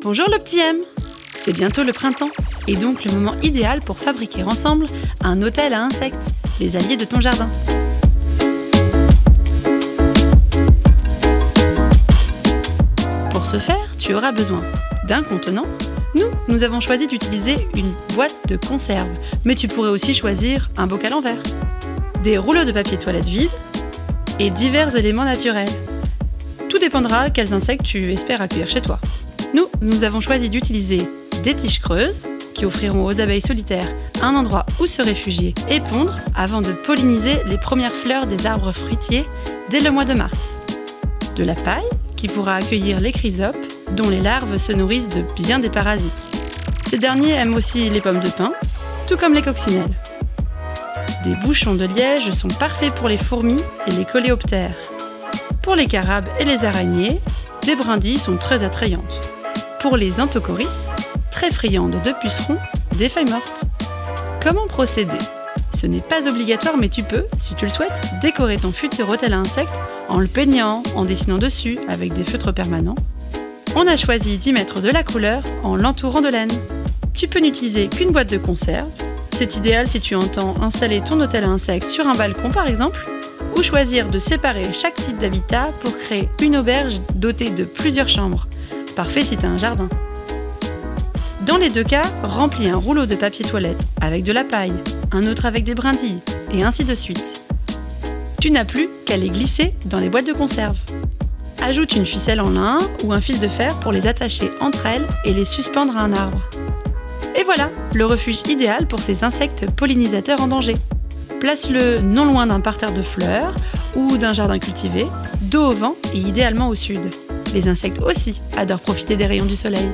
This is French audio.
Bonjour le petit M. C'est bientôt le printemps, et donc le moment idéal pour fabriquer ensemble un hôtel à insectes, les alliés de ton jardin. Pour ce faire, tu auras besoin d'un contenant. Nous avons choisi d'utiliser une boîte de conserve, mais tu pourrais aussi choisir un bocal en verre, des rouleaux de papier toilette vide et divers éléments naturels. Tout dépendra quels insectes tu espères accueillir chez toi. Nous avons choisi d'utiliser des tiges creuses qui offriront aux abeilles solitaires un endroit où se réfugier et pondre avant de polliniser les premières fleurs des arbres fruitiers dès le mois de mars. De la paille qui pourra accueillir les chrysopes dont les larves se nourrissent de bien des parasites. Ces derniers aiment aussi les pommes de pin, tout comme les coccinelles. Des bouchons de liège sont parfaits pour les fourmis et les coléoptères. Pour les carabes et les araignées, des brindilles sont très attrayantes. Pour les anthocoris, très friandes de pucerons, des feuilles mortes. Comment procéder? Ce n'est pas obligatoire, mais tu peux, si tu le souhaites, décorer ton futur hôtel à insectes en le peignant, en dessinant dessus avec des feutres permanents. On a choisi d'y mettre de la couleur en l'entourant de laine. Tu peux n'utiliser qu'une boîte de conserve. C'est idéal si tu entends installer ton hôtel à insectes sur un balcon par exemple, ou choisir de séparer chaque type d'habitat pour créer une auberge dotée de plusieurs chambres. Parfait si tu as un jardin. Dans les deux cas, remplis un rouleau de papier toilette avec de la paille, un autre avec des brindilles, et ainsi de suite. Tu n'as plus qu'à les glisser dans les boîtes de conserve. Ajoute une ficelle en lin ou un fil de fer pour les attacher entre elles et les suspendre à un arbre. Et voilà, le refuge idéal pour ces insectes pollinisateurs en danger. Place-le non loin d'un parterre de fleurs ou d'un jardin cultivé, dos au vent et idéalement au sud. Les insectes aussi adorent profiter des rayons du soleil.